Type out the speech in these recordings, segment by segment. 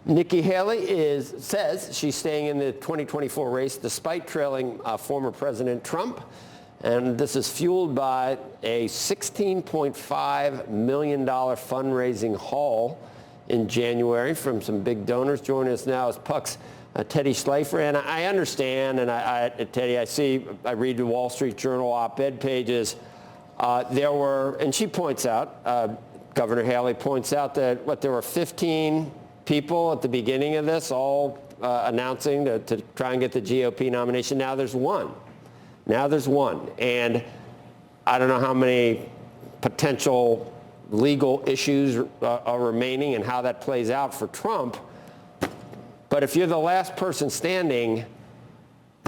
Nikki Haley says she's staying in the 2024 race despite trailing former President Trump. And this is fueled by a $16.5 million fundraising haul in January from some big donors. Joining us now is Puck's Teddy Schleifer. And I understand, and Teddy, I read the Wall Street Journal op-ed pages. And she points out, Governor Haley points out that there were 15 people at the beginning of this all announcing to try and get the GOP nomination. Now there's one. And I don't know how many potential legal issues are remaining and how that plays out for Trump. But if you're the last person standing,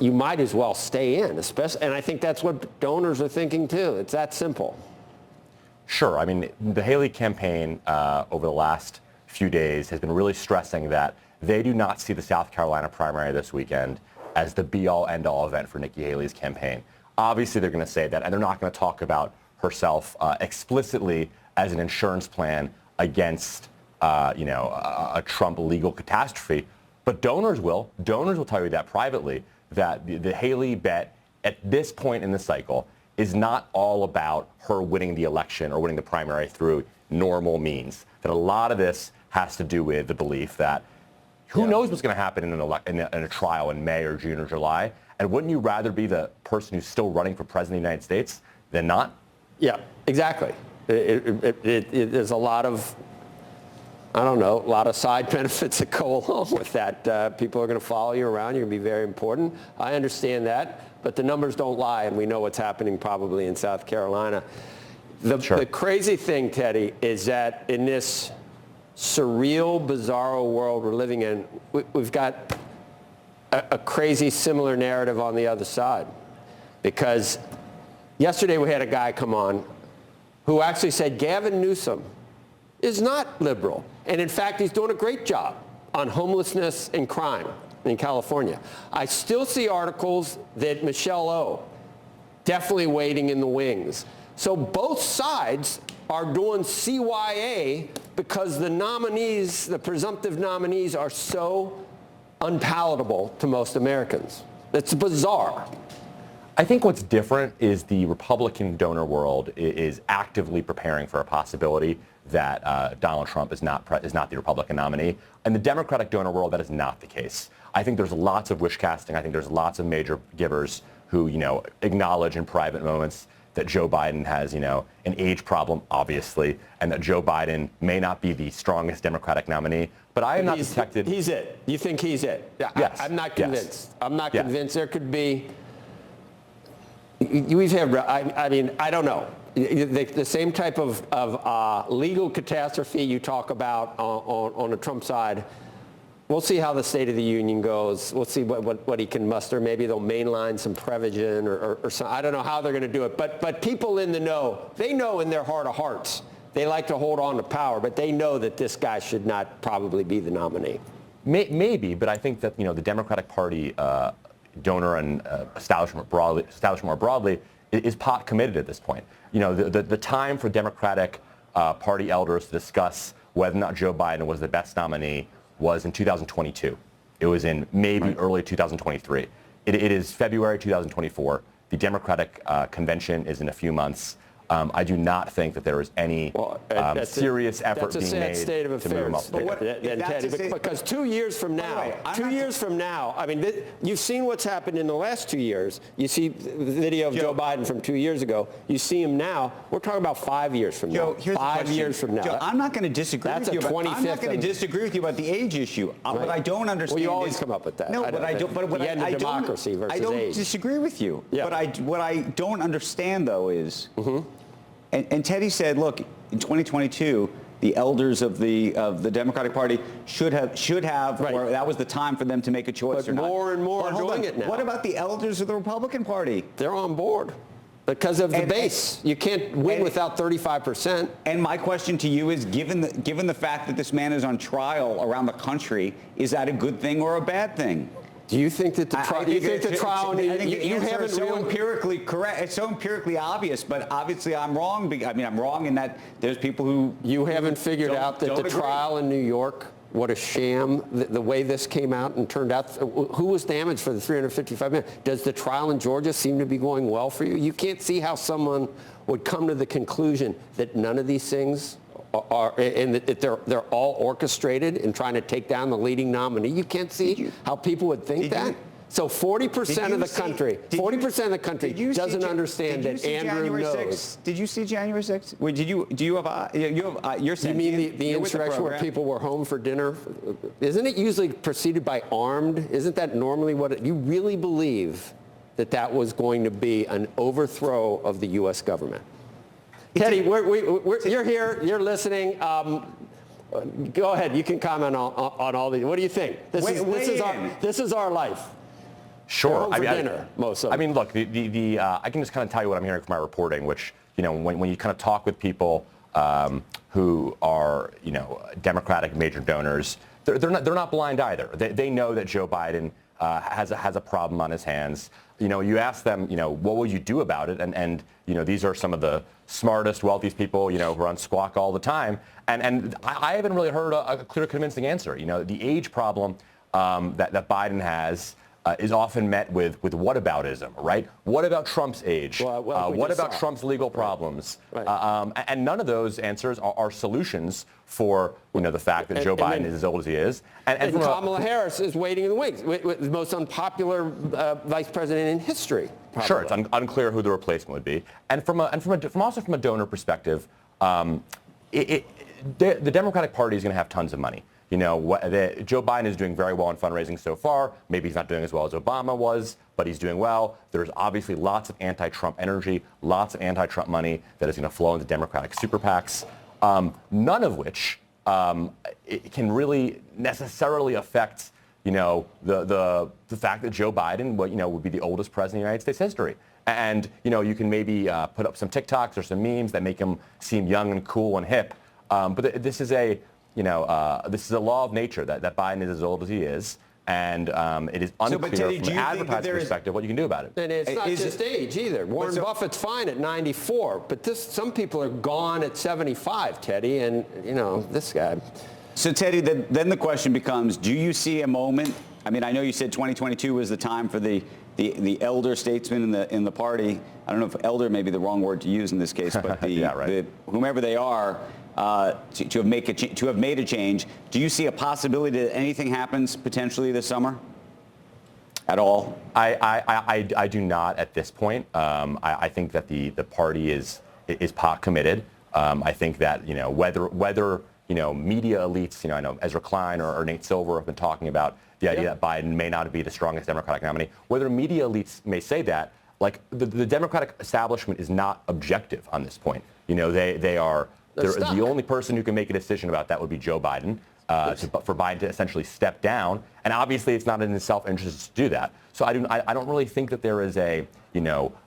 you might as well stay in, especially, and I think that's what donors are thinking too. It's that simple. Sure. I mean, the Haley campaign over the last few days has been really stressing that they do not see the South Carolina primary this weekend as the be-all, end-all event for Nikki Haley's campaign. Obviously, they're going to say that, and they're not going to talk about herself explicitly as an insurance plan against, a Trump legal catastrophe. But donors will. Donors will tell you that privately, that the Haley bet at this point in the cycle is not all about her winning the election or winning the primary through normal means. That a lot of this has to do with the belief that who knows what's going to happen in a trial in May or June or July? And wouldn't you rather be the person who's still running for president of the United States than not? Yeah, exactly. There's a lot of, a lot of side benefits that go along with that. People are going to follow you around. You're going to be very important. I understand that. But the numbers don't lie, and we know what's happening probably in South Carolina. The crazy thing, Teddy, is that in this surreal, bizarro world we're living in, we've got a crazy similar narrative on the other side. Because yesterday we had a guy come on who actually said Gavin Newsom is not liberal. And in fact, he's doing a great job on homelessness and crime in California. I still see articles that Michelle O definitely waiting in the wings. So both sides are doing CYA because the nominees, the presumptive nominees, are so unpalatable to most Americans. It's bizarre. I think what's different is the Republican donor world is actively preparing for a possibility that Donald Trump is not the Republican nominee. In the Democratic donor world, that is not the case. I think there's lots of wish casting. I think there's lots of major givers who, acknowledge in private moments that Joe Biden has, an age problem, obviously, and that Joe Biden may not be the strongest Democratic nominee. But I am not detected. He's it. You think he's it? Yes. I'm not convinced. Yes. I'm not convinced. There could be. We've had. I don't know. The same type of legal catastrophe you talk about on the Trump side. We'll see how the State of the Union goes. We'll see what he can muster. Maybe they'll mainline some Prevagen or some. I don't know how they're going to do it. But people in the know, they know in their heart of hearts, they like to hold on to power, but they know that this guy should not probably be the nominee. Maybe, but I think that the Democratic Party donor and establishment more broadly is pot committed at this point. The time for Democratic Party elders to discuss whether or not Joe Biden was the best nominee was in 2022. It was in maybe early 2023. It is February 2024. The Democratic convention is in a few months. I do not think that there is any serious effort being made to move him up. Because 2 years from now, I mean, you've seen what's happened in the last 2 years. You see the video of Joe Biden from 2 years ago. You see him now. We're talking about 5 years from now. 5 years from now. Joe, I'm not going to disagree with you. I'm not going to disagree with you about the age issue. What I don't understand. Well, you always come up with that. No, but I don't. But what I democracy versus I don't age. disagree with you. Yeah. But what I don't understand though is. And Teddy said, look, in 2022, the elders of the Democratic Party should have, or that was the time for them to make a choice. But more and more are doing it now. What about the elders of the Republican Party? They're on board because of the base. You can't win without 35%. And my question to you is, given the fact that this man is on trial around the country, is that a good thing or a bad thing? Do you think that the trial? You haven't so empirically correct. It's so empirically obvious, but obviously I'm wrong. I'm wrong in that there's people who you haven't figured out that the trial in New York what a sham the way this came out and turned out. Who was damaged for the $355 million? Does the trial in Georgia seem to be going well for you? You can't see how someone would come to the conclusion that none of these things are, and that they're all orchestrated in trying to take down the leading nominee. You can't see how people would think that. So 40% of the country, 40% of the country doesn't understand that Andrew knows. Did you see January 6th? Wait, do you have you're saying? You mean the insurrection where people were home for dinner? Isn't it usually preceded by armed? Isn't that normally what you really believe that that was going to be an overthrow of the U.S. government? Teddy, you're here, you're listening. Go ahead, you can comment on all these. What do you think? This is our life. Sure. Most of them. I mean, look, I can just kind of tell you what I'm hearing from my reporting, which, when you kind of talk with people who are, Democratic major donors, they're not blind either. They know that Joe Biden has a problem on his hands. You ask them, what will you do about it? And these are some of the smartest, wealthiest people, who are on Squawk all the time. And I haven't really heard a clear, convincing answer. The age problem that Biden has is often met with whataboutism, right? What about Trump's age? What about Trump's legal problems? Right. And none of those answers are solutions for the fact that Joe Biden is as old as he is. And Kamala Harris is waiting in the wings, the most unpopular vice president in history. Probably. Sure, it's unclear who the replacement would be. And also from a donor perspective, the Democratic Party is going to have tons of money. Joe Biden is doing very well in fundraising so far. Maybe he's not doing as well as Obama was, but he's doing well. There's obviously lots of anti-Trump energy, lots of anti-Trump money that is going to flow into Democratic super PACs, none of which it can really necessarily affect, the fact that Joe Biden, would be the oldest president in United States history. And, you can maybe put up some TikToks or some memes that make him seem young and cool and hip. But this is a law of nature that Biden is as old as he is, and it is unclear from an advertising perspective what you can do about it. And it's not just age either. Warren Buffett's fine at 94, but some people are gone at 75, Teddy, and this guy. So Teddy, then the question becomes: do you see a moment? I mean, I know you said 2022 was the time for the elder statesmen in the party. I don't know if elder may be the wrong word to use in this case, but whomever they are. To have made a change. Do you see a possibility that anything happens potentially this summer? At all? I do not at this point. I think that the party is pot committed. I think that whether media elites, I know Ezra Klein or Nate Silver have been talking about the idea that Biden may not be the strongest Democratic nominee. Whether media elites may say that, like the Democratic establishment is not objective on this point. They are. The only person who can make a decision about that would be Joe Biden, for Biden to essentially step down. And obviously, it's not in his self-interest to do that. So I don't really think that there is a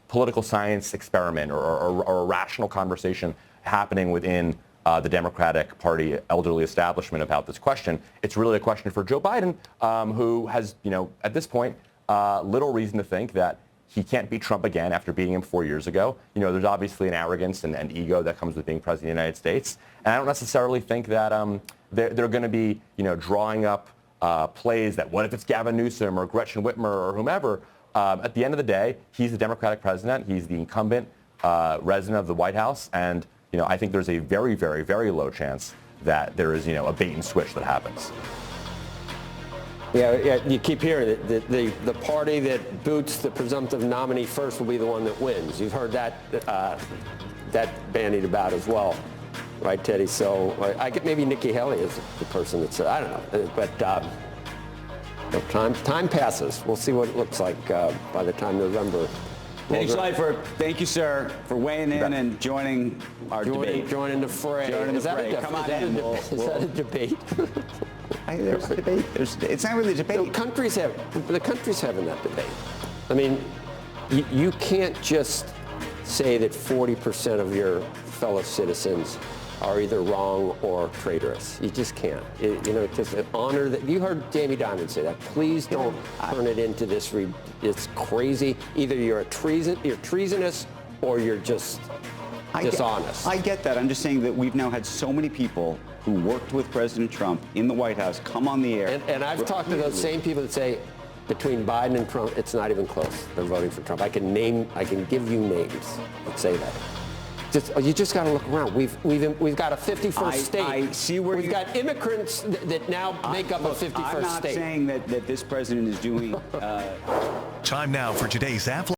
political science experiment or a rational conversation happening within the Democratic Party elderly establishment about this question. It's really a question for Joe Biden, who has at this point little reason to think that he can't beat Trump again after beating him 4 years ago. There's obviously an arrogance and ego that comes with being president of the United States. And I don't necessarily think that they're going to be, drawing up plays that what if it's Gavin Newsom or Gretchen Whitmer or whomever. At the end of the day, he's the Democratic president. He's the incumbent resident of the White House. And, I think there's a very, very, very low chance that there is, a bait and switch that happens. Yeah, you keep hearing it. The party that boots the presumptive nominee first will be the one that wins. You've heard that bandied about as well, right, Teddy? So I get maybe Nikki Haley is the person that said, I don't know, but time passes. We'll see what it looks like by the time November. Teddy Schleifer, thank you, sir, for weighing in and joining our debate. Joining the fray. Is that a debate? There's a debate. It's not really a debate. The country's having that debate. I mean, you can't just say that 40% of your fellow citizens are either wrong or traitorous. You just can't. Just honor that. You heard Jamie Dimon say that. Please don't turn it into this. It's crazy. Either you're treasonous or you're just dishonest. I get that. I'm just saying that we've now had so many people who worked with President Trump in the White House come on the air. And I've talked to those same people that say, between Biden and Trump, it's not even close. They're voting for Trump. I can give you names that say that. You just got to look around. We've got a 51st state. I see where we've got immigrants that now make up a 51st state. I'm not saying that this president is doing. Time now for today's App